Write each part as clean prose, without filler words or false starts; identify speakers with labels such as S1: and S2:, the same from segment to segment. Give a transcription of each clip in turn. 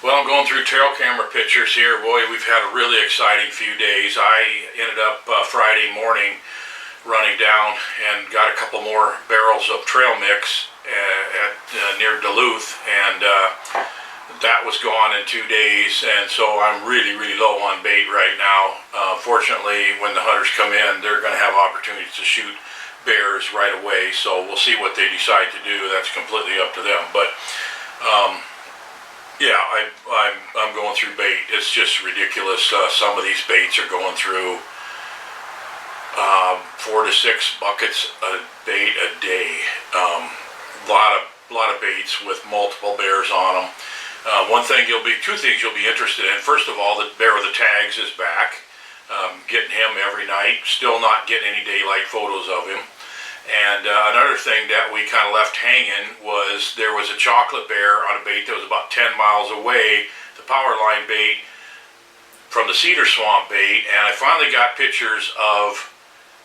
S1: Well, I'm going through trail camera pictures here. Boy, we've had a really exciting few days. I ended up Friday morning running down and got a couple more barrels of trail mix near Duluth, and that was gone in 2 days, and so I'm really low on bait right now. Fortunately, when the hunters come in, they're going to have opportunities to shoot bears right away, so we'll see what they decide to do. That's completely up to them. But yeah, I'm going through bait. It's just ridiculous. Some of these baits are going through 4 to 6 buckets of bait a day. Lot of baits with multiple bears on them. Two things you'll be interested in. First of all, the bear with the tags is back. Getting him every night. Still not getting any daylight photos of him. And another thing that we kind of left hanging was there was a chocolate bear on a bait that was about 10 miles away, the power line bait from the cedar swamp bait, and I finally got pictures of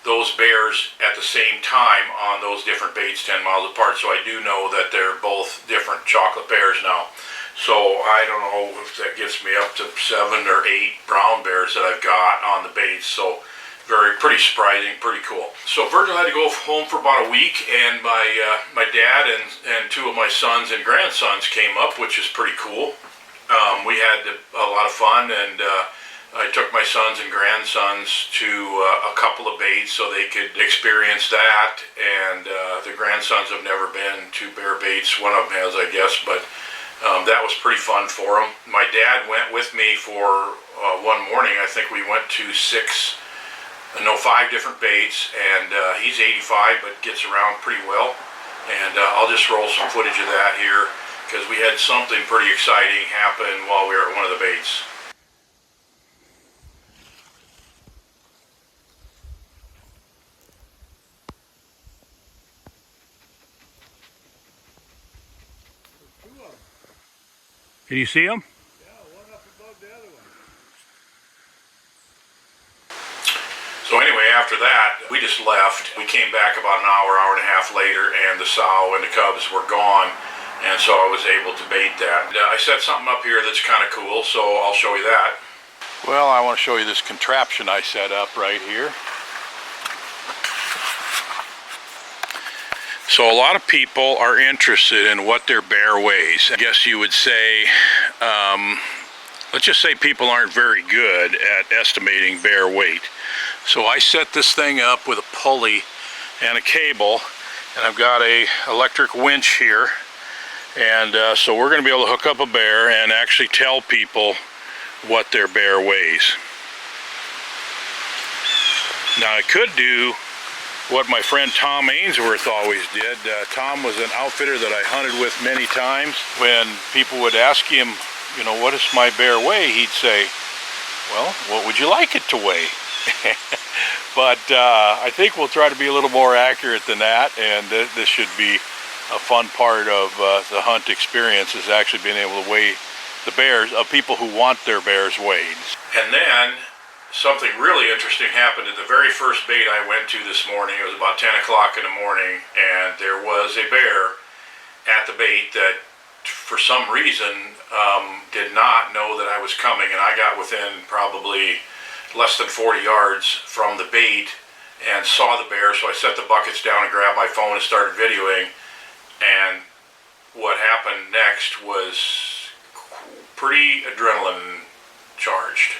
S1: those bears at the same time on those different baits 10 miles apart, so I do know that they're both different chocolate bears now. So I don't know if that gets me up to 7 or 8 brown bears that I've got on the baits, so pretty surprising, pretty cool. So Virgil had to go home for about a week, and my dad and 2 of my sons and grandsons came up, which is pretty cool. We had a lot of fun, and I took my sons and grandsons to a couple of baits so they could experience that, and the grandsons have never been to bear baits. One of them has, I guess, but that was pretty fun for them. My dad went with me for one morning. I think we went to 5 different baits, and he's 85 but gets around pretty well, and I'll just roll some footage of that here because we had something pretty exciting happen while we were at one of the baits. Can you see them?
S2: Yeah, one up above the other one.
S1: So anyway, after that, we just left. We came back about an hour and a half later, and the sow and the cubs were gone, and so I was able to bait that. I set something up here that's kind of cool, so I'll show you that. Well, I want to show you this contraption I set up right here. So a lot of people are interested in what their bear weighs. I guess you would say, let's just say people aren't very good at estimating bear weight. So I set this thing up with a pulley and a cable, and I've got a electric winch here, and so we're going to be able to hook up a bear and actually tell people what their bear weighs. Now I could do what my friend Tom Ainsworth always did. Tom was an outfitter that I hunted with many times. When people would ask him, you know, what does my bear weigh, he'd say, well, what would you like it to weigh? But I think we'll try to be a little more accurate than that, and this should be a fun part of the hunt experience, is actually being able to weigh the bears of people who want their bears weighed. And then something really interesting happened at the very first bait I went to this morning. It was about 10 o'clock in the morning, and there was a bear at the bait that for some reason did not know that I was coming, and I got within probably less than 40 yards from the bait and saw the bear, so I set the buckets down and grabbed my phone and started videoing, and what happened next was pretty adrenaline charged.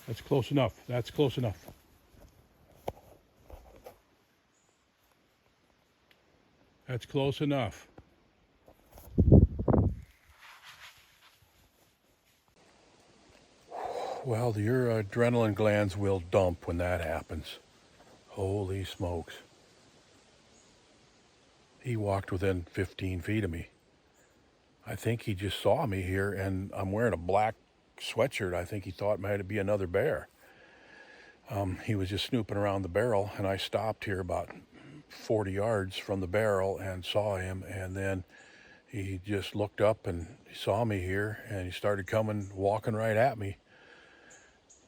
S2: That's close enough. That's close enough. That's close enough.
S3: Well, your adrenaline glands will dump when that happens. Holy smokes. He walked within 15 feet of me. I think he just saw me here, and I'm wearing a black sweatshirt. I think he thought it might be another bear. He was just snooping around the barrel, and I stopped here about 40 yards from the barrel and saw him, and then he just looked up and he saw me here, and he started coming, walking right at me.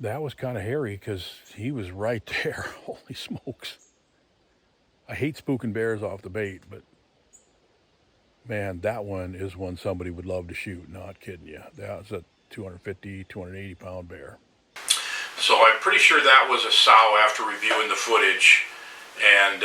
S3: That was kind of hairy because he was right there. Holy smokes. I hate spooking bears off the bait, but man, that one is one somebody would love to shoot. Not kidding you. That was a 250, 280 pound bear.
S1: So I'm pretty sure that was a sow after reviewing the footage, and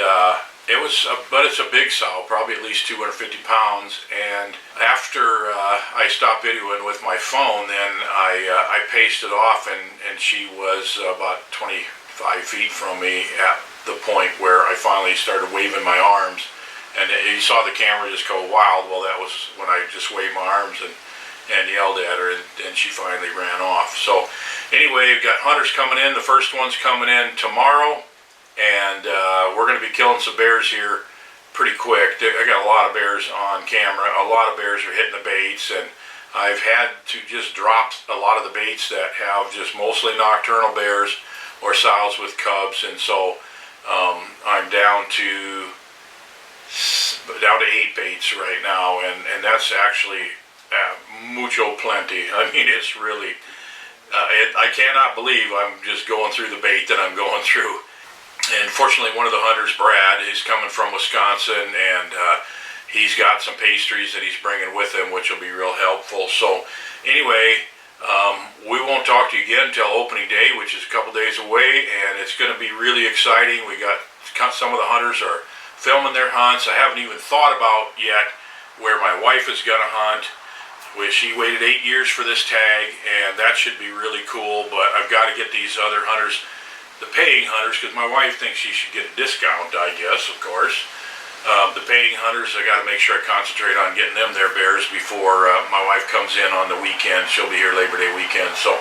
S1: but it's a big sow, probably at least 250 pounds. And after I stopped videoing with my phone, then I paced it off, and she was about 25 feet from me at the point where I finally started waving my arms, and you saw the camera just go wild. Well, that was when I just waved my arms and yelled at her, and she finally ran off. So anyway, we've got hunters coming in. The first one's coming in tomorrow, and we're going to be killing some bears here pretty quick. I got a lot of bears on camera. A lot of bears are hitting the baits, and I've had to just drop a lot of the baits that have just mostly nocturnal bears or sows with cubs, and so I'm down to 8 baits right now, and that's actually mucho plenty. I mean, it's really, I cannot believe I'm just going through the bait that I'm going through. And fortunately, one of the hunters, Brad, is coming from Wisconsin, and he's got some pastries that he's bringing with him, which will be real helpful. So anyway, we won't talk to you again until opening day, which is a couple days away, and it's going to be really exciting. We got some of the hunters are filming their hunts. I haven't even thought about yet where my wife is going to hunt. She waited 8 years for this tag, and that should be really cool, but I've got to get these other hunters, the paying hunters, because my wife thinks she should get a discount, I guess, of course. The paying hunters, I got to make sure I concentrate on getting them their bears before my wife comes in on the weekend. She'll be here Labor Day weekend, so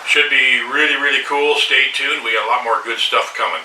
S1: should be really, really cool. Stay tuned. We got a lot more good stuff coming.